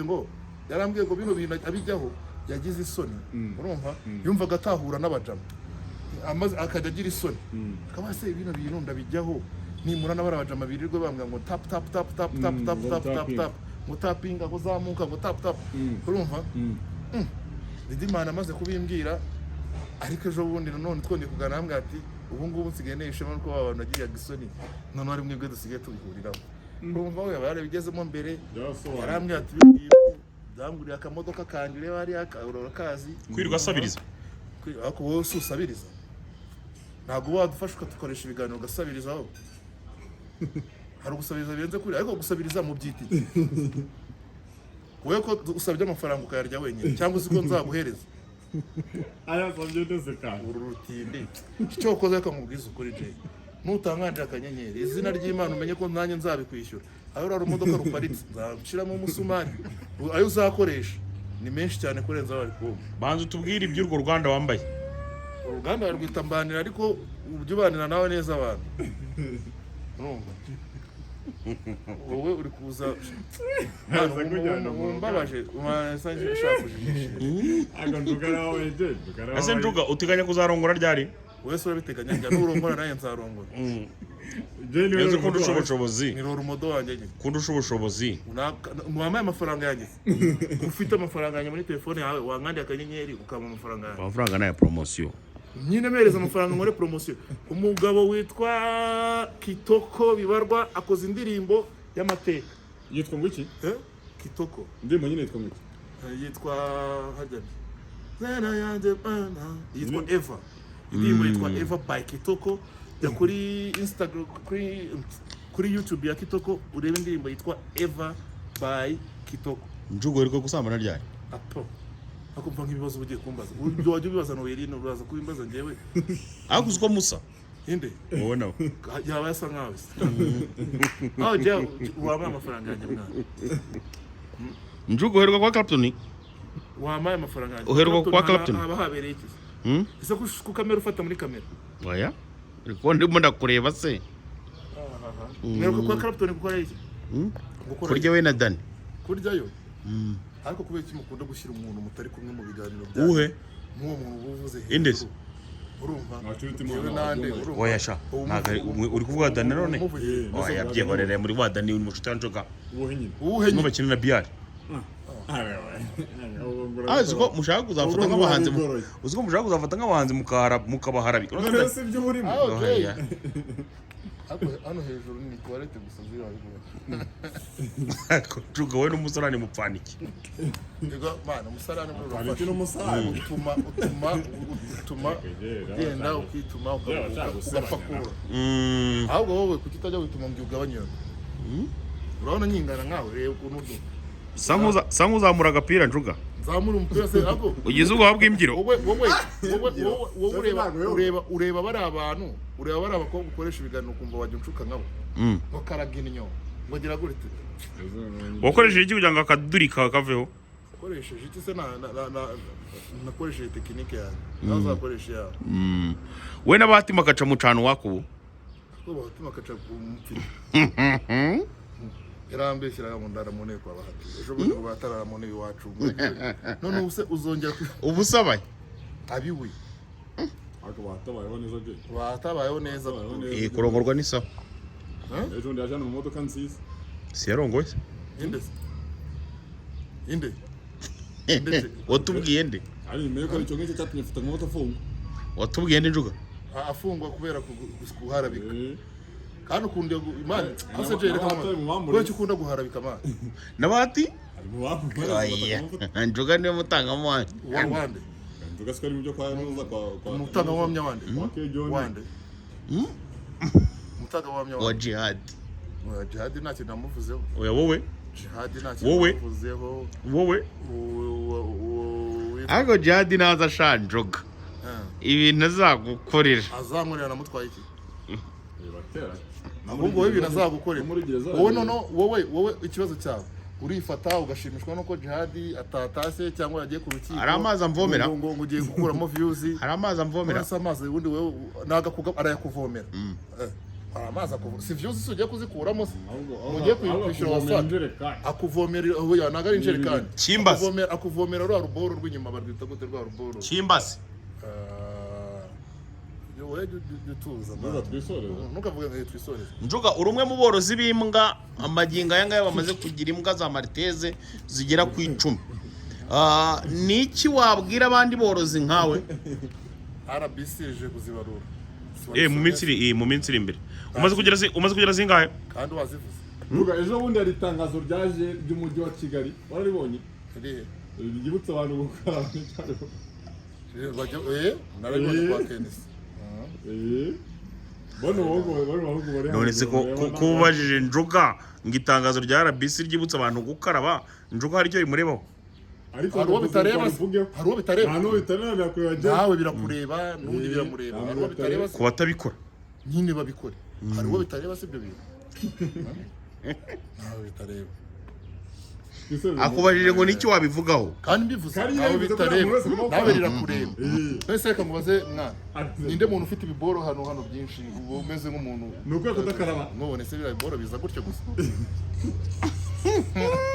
ngo yarambwiye ngo bino bintu abijyaho yagize isoni urumva yumvaga atahura n'abajama amaze akajya agira isoni akaba se ibino bintu ndabijyaho nimura n'abajama birirwe bambwa ngo tap tap tap tap tap tap tap tap tap ngo tapinga ngo zamuka ngo tap tap urumva Ridimana amaze kubimbwira ariko ejo bundi none twongeye kugana hamwe ati ubu ngubu nsigaye nishema nuko abantu nagiye gisoni none ari mwebwe dusigaye tubihuriraho urumva we barabigezemo mbere yarambwiye ati byanguriye akamodoka kanjye reba ari akarora kazi kwirirwa asabiriza ako wowe usabiriza ntabwo wadufasha ukadukoresha ibiganiro ugasabiriza aho hari ugusabiriza birenze kuri ariko gusabiriza mu byiti wowe ko usabye amafaranga ukayarya wenyine cyangwa se ko nzaguhereza ayasabye ndetse kandi uru rutinde icyo ukoze akamubwiza ukuri Jay nutanganje akanyenyeri izina ry'Imana umenye ko nanjye nzabikwishyura aho raro modoka ruparitse nzaciramo umusumari ayo uzakoresha ni menshi cyane kurenza bari kumva banza utubwire iby'urwo Rwanda wambaye uruganda rwita mbanira ariko ubyubanira nawe neza abantu urumva wowe uri kuza mbabaje umasanze ushaka kujijisha aganduka nawe je ese Njuga uteganya kuzarongora ryari wese urabiteganya njya n'urongora naye nzarongora Neza ko ndusha ubushobozi ni urumodo wanjye nyine kundusha ubushobozi muwamaye amafaranga yanjye ufite amafaranga yanjye muri telefone yawe wangandiye akanyenyeri ukaba amafaranga yanjye amafaranga nayo promotion nyine mereza amafaranga muri promotion umugabo witwa Kitoko bibarwa akoze indirimbo y'amateka yitwa ngo iki Kitoko ndimo nyine yitwa ngo iki yitwa hajani zana yanjye bana yitwa Eva indirimbo yitwa Eva by Kitoko ya kuri Instagram kuri YouTube ya Kitoko urebe indirimbo yitwa Eva by Kitoko Njuga ariko gusambana ryari apo akumva nk'ibibazo ugiye kumbaza ubyo wajye ubibaza no Irina uraza kubimbaza ngewe akuzi ko Musa inde wowe nawe yaba yasa nkawe aho je wamaye amafaranga yanjye mwana Njuga uheruka kwa Clapton wamaye amafaranga yanjye uheruka kwa Clapton aba habereye iki ese ku kamera ufata muri kamera oya ariko ndimo ndakureba se mero kwa Clapton gukora iki kurya we na Dani kuryayo ariko kubera iki mukunda gushyira umuntu mutari kumwe mu biganiro byawe uhe nk'uwo muntu uvuze indese urumva Ntacuruti nande oya sha uri kuvuga Dani none oya byehorere muri wa Dani mu nshuti Njuga ubuhe nyine uwuhe nyine bakinira biyari uziko mushaka kuzafata nk'abahanzi uziko mushaka kuzafata nk'abahanzi mukabaharabi ese ibyo burimo hano hejuru ni toilette gusa zirabivuga Njuga we n'umusarani mupfaniki ego bana umusarani Ariko n'umusarani utuma ugenda ukituma ugapakura ahubwo wowe kuki utajya wituma ngo ugabanye urabona nyingana nkawe reba ukuntu sangu zamura agapira Njuga nzamura umupira se ako ugize ubwo wabwimbyiro ureba bari abantu ureba bari abakobwa ukoresha ibiganiro ukumva wajya unshuka nkabo bakaraga inyo ngo gira gute wakoresheje iki kugira ngo akaduri kakaveho ukoresheje iki se nakoresheje tekinike yawe nawe uzakoresha yawe we n'abatima gaca mu cano wakubu ko batima gaca umupira yarambeshyira ngo ndaramone kwa bahati ejo bundi bataramone iwacu none ubuse uzongera ubusabaye abiwe ariko batabayeho neza je batabayeho neza kurongorwa ni sawa ejo ndi ajana mu modoka nziza si yarongoye inde watubwiye nde ari meyo ko icyo ngicyo cyatumye mfata moto afungwa watubwiye nde Njuga afungwa kubera kuharabika kandi ukunda imana aseje reka ko ukunda guharabika amana nabati ari mu bamwe Njuga niwe mutangamo wande Njuga sikari mu byo kwa nuza kwa mutangamo wamya wande mutangamo wamya wa jihad jihad ntacyo namuvuzeho oya wowe jihad ntacyo namuvuzeho wowe ariko jihad naza sha Njuga ibintu azagukorera azankorera namutwaye iki batera ahubwo wowe ibintu azagukorera wowe ikibazo cyawe urifata ugashimishwa nuko jihad atatase cyangwa yagiye ku rukiko hari amazi amvomera ngo ugiye gukuramo views hari amazi amvomera amazi ubundi wewe naga arayakuvomera amazi si vyuzi se ugiye kuzikuramo se ahubwo mugiye kwishyura wasanga akuvomera oya ntago ari injerekani Kimbasi. akuvomera rwa ruboro rw'inyuma barwita gute rwa ruboro Kimbasi. wowe dutuza Ntuza twisoreze. ntukavuge ngo twisoreze Njuga uri umwe mu borozi b'imbwa amagingo aya ngaya bamaze kugira imbwa za Maltese zigera ku 10. Ni iki wabwira abandi borozi nkawe? RBC ije kuzibarura mu minsi iri imbere. Umaze kugira zingahe? kandi wazivuze Ntuga ejo bundi hari itangazo ryaje ry'umujyi wa Kigali wararibonye irihe ryibutsa abantu gukaraba n'icyaro. narabibonye kwa Kenisi None se ko ubajije Njuga ngo itangazo rya RBC ryibutsa abantu gukaraba, Njuga hari icyo rimurebaho? ariko hari uwo bitareba hari uwo bitareba nta n'uwo bitareba birakureba nawe birakureba n'undi biramureba hari uwo bitareba Ku batabikora. nyine babikore hari uwo bitareba si ibyo bintu nawe bitareba Akubajije ngo niki wabivugaho? kandi mbivuze Kandi nawe yabivuze bitareba ko nta muntu wese nawe ugomba rirakureba nese reka mubaze mwana ninde muntu ufite ibiboro hano byinshi uba umeze nk'umuntu ni ukwiye kudakaraba mubone se biriya biboro biza gutyo gusa